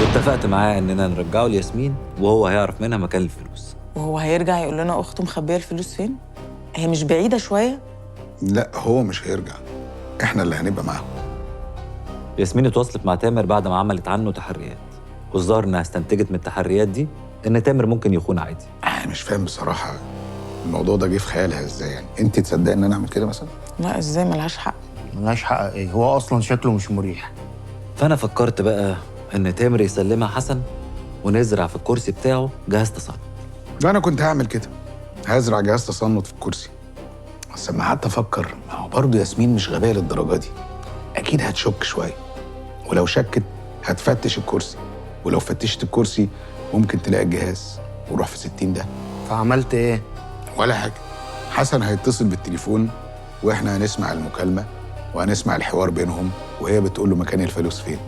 واتفقت معاه اننا نرجعه لياسمين وهو هيعرف منها مكان الفلوس. وهو هيرجع يقول لنا اخته مخبيه الفلوس فين؟ هي مش بعيده شويه؟ لا هو مش هيرجع، احنا اللي هنبقى معاهم. ياسمين اتواصلت مع تامر بعد ما عملت عنه تحريات، والظاهر انها استنتجت من التحريات دي ان تامر ممكن يخون عادي. انا مش فاهم بصراحه الموضوع ده جه في خيالها ازاي، يعني انت تصدقي ان انا اعمل كده مثلا؟ لا ازاي، ملهاش حق. ملهاش حق ايه؟ هو اصلا شكله مش مريح. فانا فكرت بقى ان تامر يسلمها حسن ونزرع في الكرسي بتاعه جهاز تصنت. لا انا كنت هعمل كده، هزرع جهاز تصنت في الكرسي. بس لما قعدت افكر، ما هو برضه ياسمين مش غبيه للدرجه دي، اكيد هتشك شويه، ولو شكت هتفتش الكرسي، ولو فتشت الكرسي ممكن تلاقي الجهاز وروح في 60 ده. فعملت ايه؟ ولا حاجه، حسن هيتصل بالتليفون واحنا هنسمع المكالمه وهنسمع الحوار بينهم وهي بتقول له مكان الفلوس فين.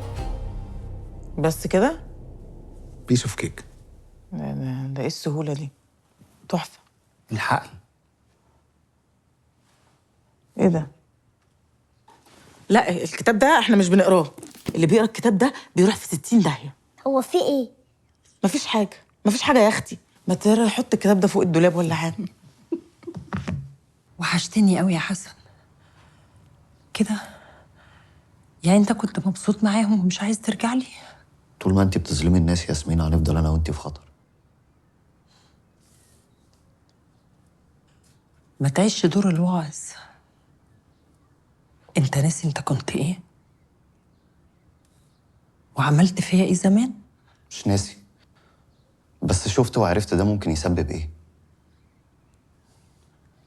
بس كده؟ بيس اوف كيك. ده ايه السهوله دي؟ تحفه. الحقني. ايه ده؟ لا الكتاب ده احنا مش بنقراه، اللي بيقرا الكتاب ده بيروح في 60 داهيه. هو في ايه؟ مفيش حاجه، مفيش حاجه يا اختي، ما ترى حط الكتاب ده فوق الدولاب ولا حاجه. وحشتني قوي يا حسن. كده يعني انت كنت مبسوط معاهم ومش عايز ترجع لي؟ طول ما انت بتظلمي الناس ياسمين هنفضل انا وانت في خطر. ما تعيش دور الواعظ. انت ناسي انت كنت ايه وعملت فيا ايه زمان؟ مش ناسي، بس شفت وعرفت ده ممكن يسبب ايه.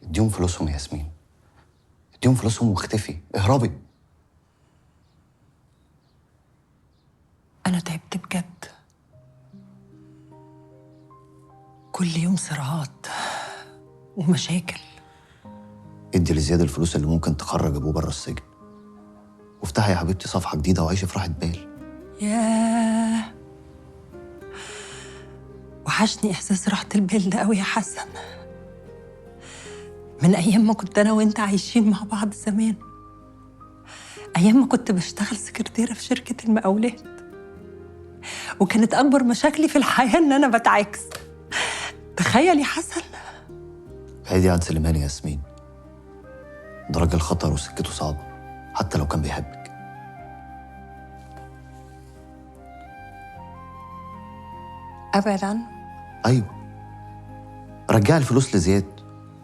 اديهم فلوسهم يا ياسمين، اديهم فلوسهم واختفي، اهربي. انا تعبت بجد. كل يوم صراعات ومشاكل. ادي لزياد الفلوس اللي ممكن تخرج ابوه بره السجن، وافتحي يا حبيبتي صفحه جديده وعيشي في راحه بال. ياه، وحشني احساس راحة البال ده قوي يا حسن. من ايام ما كنت انا وانت عايشين مع بعض زمان، ايام ما كنت بشتغل سكرتيرة في شركة المقاولات، وكانت اكبر مشاكلي في الحياة ان انا بتعاكس. تخيل يا حسن. بعيدي عن سليمان يا ياسمين، ده راجل خطر وسكته صعبه حتى لو كان بيحبك. ابعد عنه؟ ايوه، رجعي الفلوس لزياد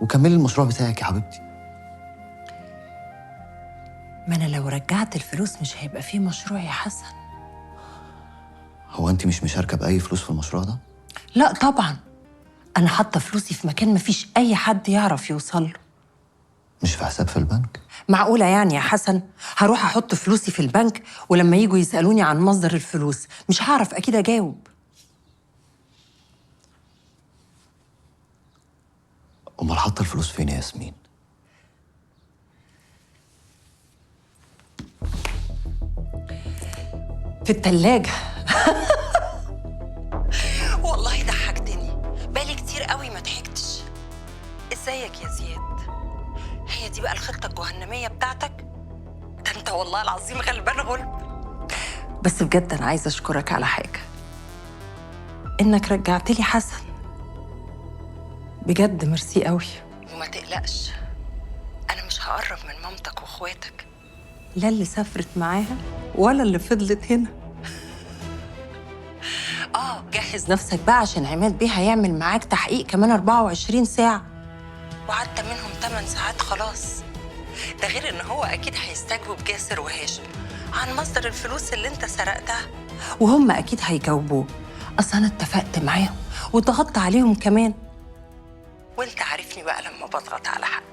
وكملي المشروع بتاعك يا حبيبتي. ما انا لو رجعت الفلوس مش هيبقى فيه مشروع يا حسن. هو انت مش مشاركه باي فلوس في المشروع ده؟ لا طبعا، انا حاطه فلوسي في مكان مفيش اي حد يعرف يوصل له. مش في حساب في البنك؟ معقوله يعني يا حسن هروح احط فلوسي في البنك ولما يجوا يسالوني عن مصدر الفلوس مش هعرف اكيد اجاوب؟ امال حاطه الفلوس فين يا ياسمين؟ في التلاجة. والله ضحكتني، بالي كتير قوي ما ضحكتش. ازيك يا زياد؟ هي دي بقى الخطة الجهنمية بتاعتك؟ ده انت والله العظيم غلبان غلب. بس بجد انا عايزة اشكرك على حاجة، انك رجعت لي حسن. بجد ميرسي قوي. وما تقلقش، انا مش هقرب من مامتك واخواتك، لا اللي سافرت معاها ولا اللي فضلت هنا. جهز نفسك بقى عشان عماد بيه هيعمل معاك تحقيق كمان 24 ساعة، وعدى منهم 8 ساعات خلاص. ده غير ان هو اكيد هيستجوب جاسر وهاشم عن مصدر الفلوس اللي انت سرقتها، وهم اكيد هيجاوبوه. اصل انا اتفقت معاهم وضغطت عليهم كمان، وانت عارفني بقى لما بضغط على حد.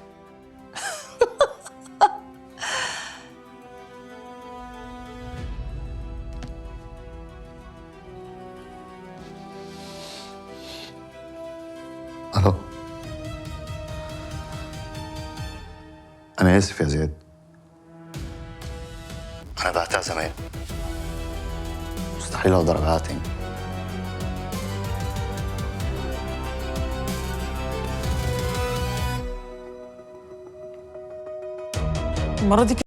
الو، انا اسف يا زياد، انا بعتها زمان، مستحيل اقدر ابيعها تاني. المره دي